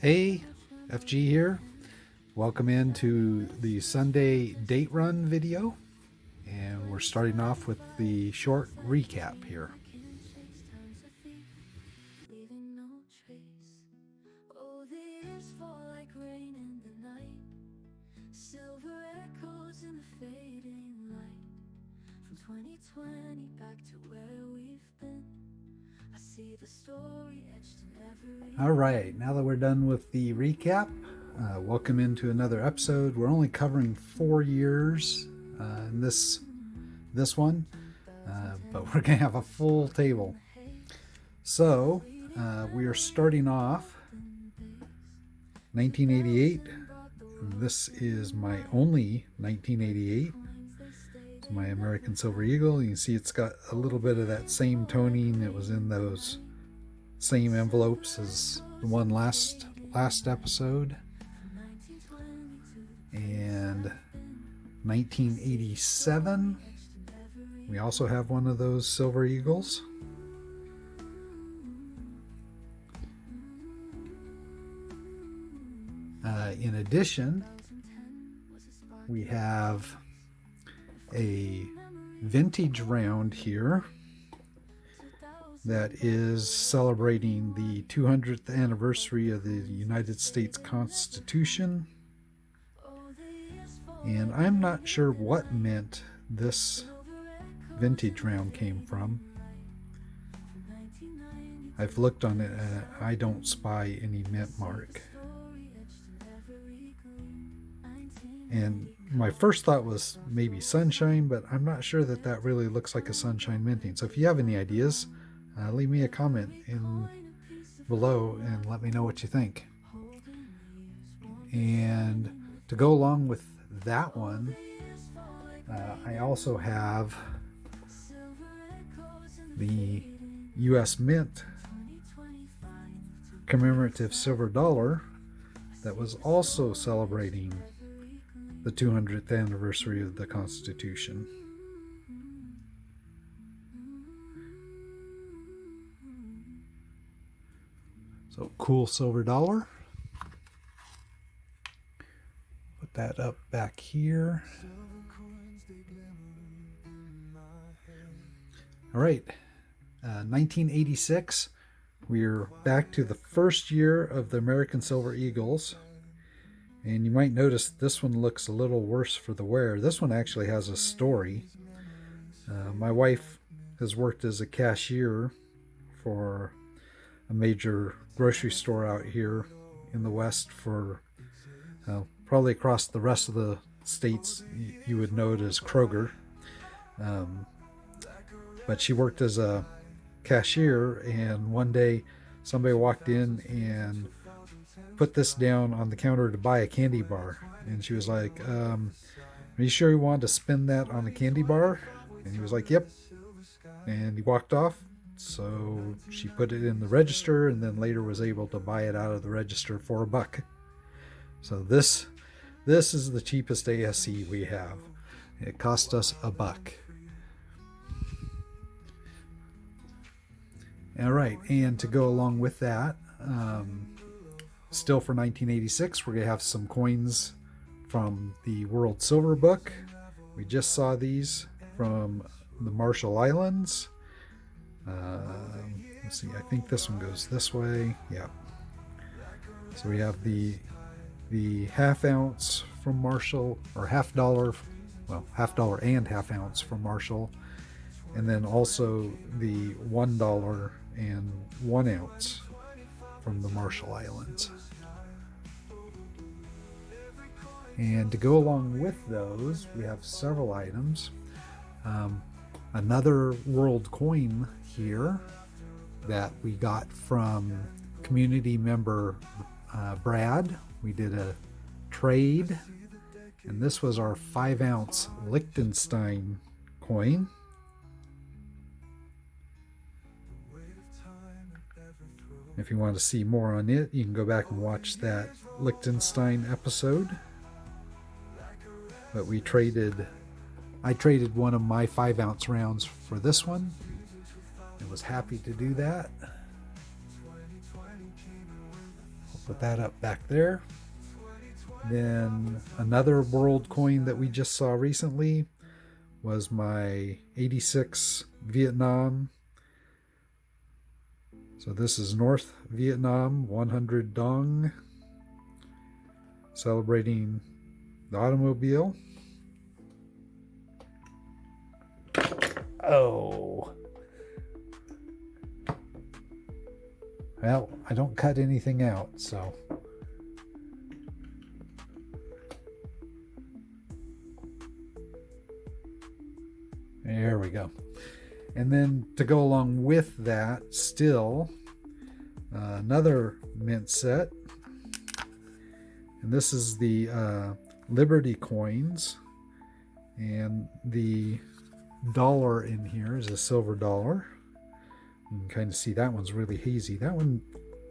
Hey, FG here. Welcome into the Sunday date run video. And we're starting off with the short recap here. Silver echoes in the fading light. From 2020 back to where we've been. I see the story etched in every. All right, now that we're done with the recap, welcome into another episode. We're only covering 4 years in this one, but we're gonna have a full table. So we are starting off 1988. This is my only 1988. It's my American Silver Eagle. You can see it's got a little bit of that same toning. It was in those same envelopes as the one last episode. And 1987, we also have one of those Silver Eagles. In addition, we have a vintage round here that is celebrating the 200th anniversary of the United States Constitution. And I'm not sure what mint this vintage round came from. I've looked on it and I don't spy any mint mark. And my first thought was maybe Sunshine, but I'm not sure that really looks like a Sunshine minting. So if you have any ideas, leave me a comment below and let me know what you think. And to go along with that one, I also have the US Mint commemorative silver dollar that was also celebrating the 200th anniversary of the Constitution. So cool silver dollar. Put that up back here. All right, 1986. We're back to the first year of the American Silver Eagles. And you might notice this one looks a little worse for the wear. This one actually has a story. My wife has worked as a cashier for a major grocery store out here in the West for probably across the rest of the states you would know it as Kroger. But she worked as a cashier, and one day somebody walked in and put this down on the counter to buy a candy bar, and she was like, are you sure you wanted to spend that on a candy bar? And he was like, yep. And he walked off. So she put it in the register and then later was able to buy it out of the register for $1. So this is the cheapest ASC we have. It cost us $1. All right, and to go along with that, still for 1986, we're going to have some coins from the World Silver Book. We just saw these from the Marshall Islands. Let's see, I think this one goes this way. Yeah. So we have the half ounce from Marshall, or $half, well, $half and half ounce from Marshall. And then also the $1 and 1 ounce from the Marshall Islands. And to go along with those, we have several items. Another world coin here that we got from community member Brad. We did a trade, and this was our 5 ounce Liechtenstein coin. If you want to see more on it, you can go back and watch that Liechtenstein episode. But I traded one of my 5 ounce rounds for this one. I was happy to do that. Put that up back there. Then another world coin that we just saw recently was my 86 Vietnam. So this is North Vietnam 100 Dong, celebrating the automobile. Oh. Well, I don't cut anything out, so. There we go. And then to go along with that, still another mint set. And this is the Liberty coins. And the dollar in here is a silver dollar. You can kind of see that one's really hazy. That one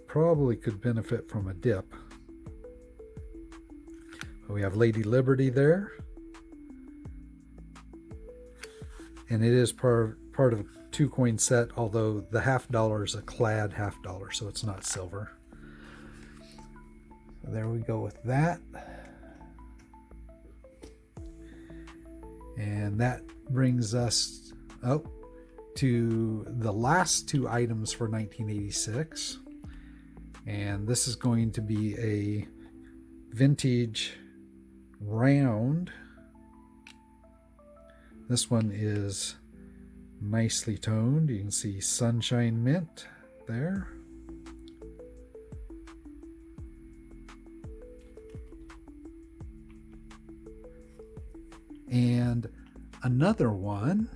probably could benefit from a dip. We have Lady Liberty there. And it is part of a 2-coin set, although the $half is a clad $half, so it's not silver. So there we go with that. And that brings us up to the last 2 items for 1986. And this is going to be a vintage round. This one is nicely toned. You can see Sunshine Mint there. And another one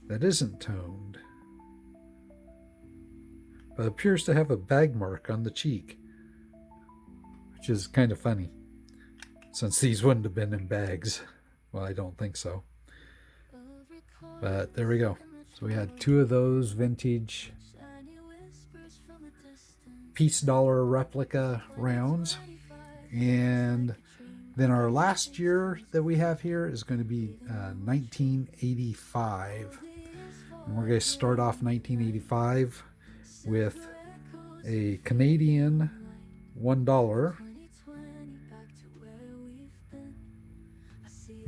that isn't toned, but appears to have a bag mark on the cheek, which is kind of funny, since these wouldn't have been in bags. Well, I don't think so. But there we go. So we had 2 of those vintage piece dollar replica rounds. And then our last year that we have here is going to be 1985. And we're going to start off 1985 with a Canadian $1.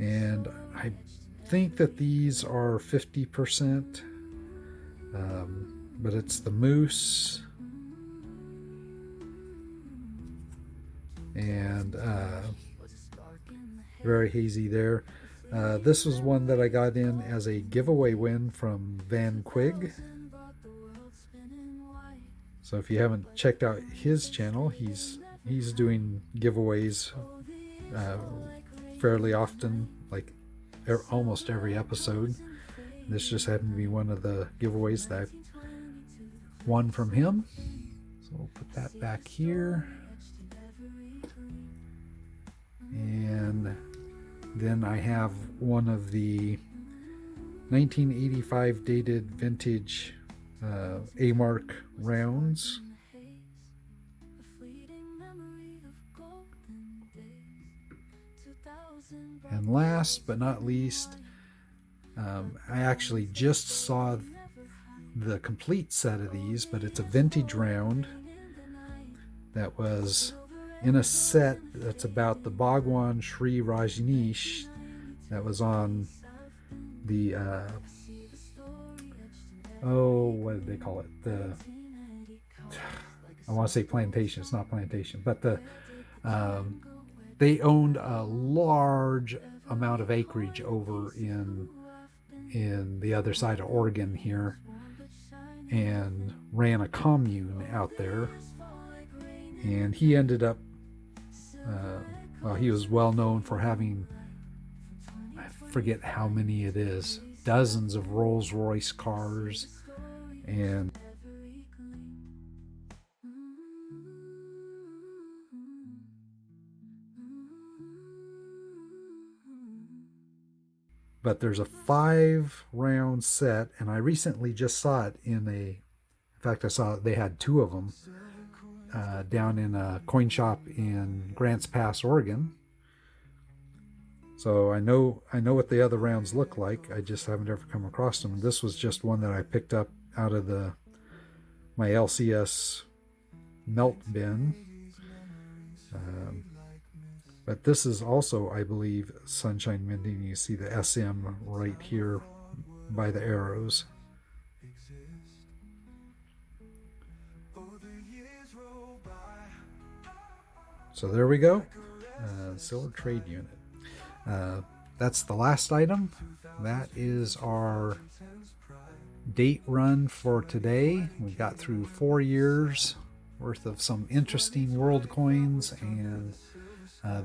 And I think that these are 50%, but it's the Moose, and very hazy there. This was one that I got in as a giveaway win from Van Quig. So if you haven't checked out his channel, he's doing giveaways fairly often, like almost every episode. This just happened to be one of the giveaways that I won from him. So we'll put that back here. And then I have one of the 1985 dated vintage A-Mark rounds. And last but not least, I actually just saw the complete set of these, but it's a vintage round that was in a set that's about the Bhagwan Sri Rajneesh that was on the what did they call it? I want to say plantation. It's not plantation, but they owned a large amount of acreage over in the other side of Oregon here, and ran a commune out there. And he ended up, he was well known for having, I forget how many it is, dozens of Rolls-Royce cars, and but there's a 5-round set, and I recently just saw it in fact I saw they had 2 of them down in a coin shop in Grants Pass, Oregon. So I know what the other rounds look like. I just haven't ever come across them. This was just one that I picked up out of my LCS melt bin. Um, but this is also, I believe, sunshine minting. You see the SM right here by the arrows. So there we go. Silver trade unit. That's the last item. That is our date run for today. We got through 4 years worth of some interesting world coins and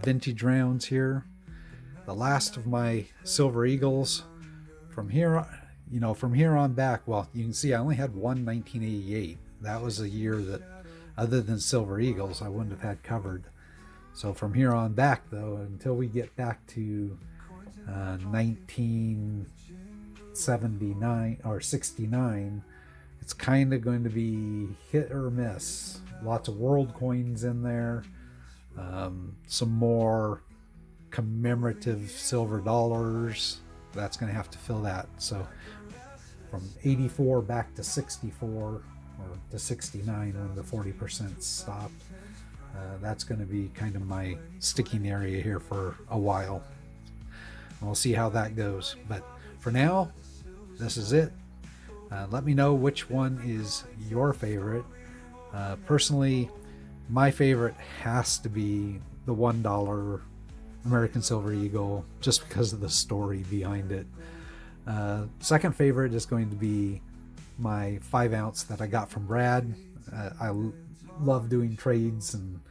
vintage rounds here. The last of my silver eagles. From here on back, well, you can see I only had one 1988. That was a year that, other than silver eagles, I wouldn't have had covered. So from here on back, though, until we get back to 1979 or 69, it's kind of going to be hit or miss. Lots of world coins in there, some more commemorative silver dollars. That's going to have to fill that. So from 84 back to 64 or to 69 when the 40% stopped. That's going to be kind of my sticking area here for a while. We'll see how that goes. But for now, this is it. Let me know which one is your favorite. Personally, my favorite has to be the $1 American Silver Eagle, just because of the story behind it. Second favorite is going to be my 5-ounce that I got from Brad. I love doing trades and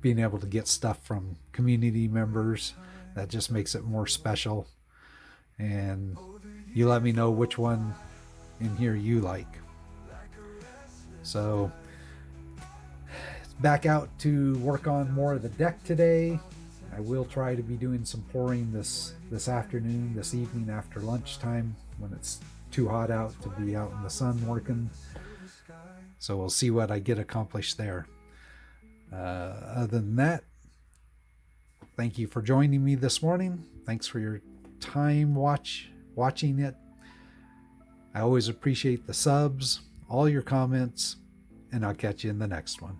being able to get stuff from community members. That just makes it more special. And you let me know which one in here you like. So back out to work on more of the deck today. I will try to be doing some pouring this afternoon, this evening after lunchtime when it's too hot out to be out in the sun working. So we'll see what I get accomplished there. Other than that, thank you for joining me this morning. Thanks for your time watching it. I always appreciate the subs, all your comments, and I'll catch you in the next one.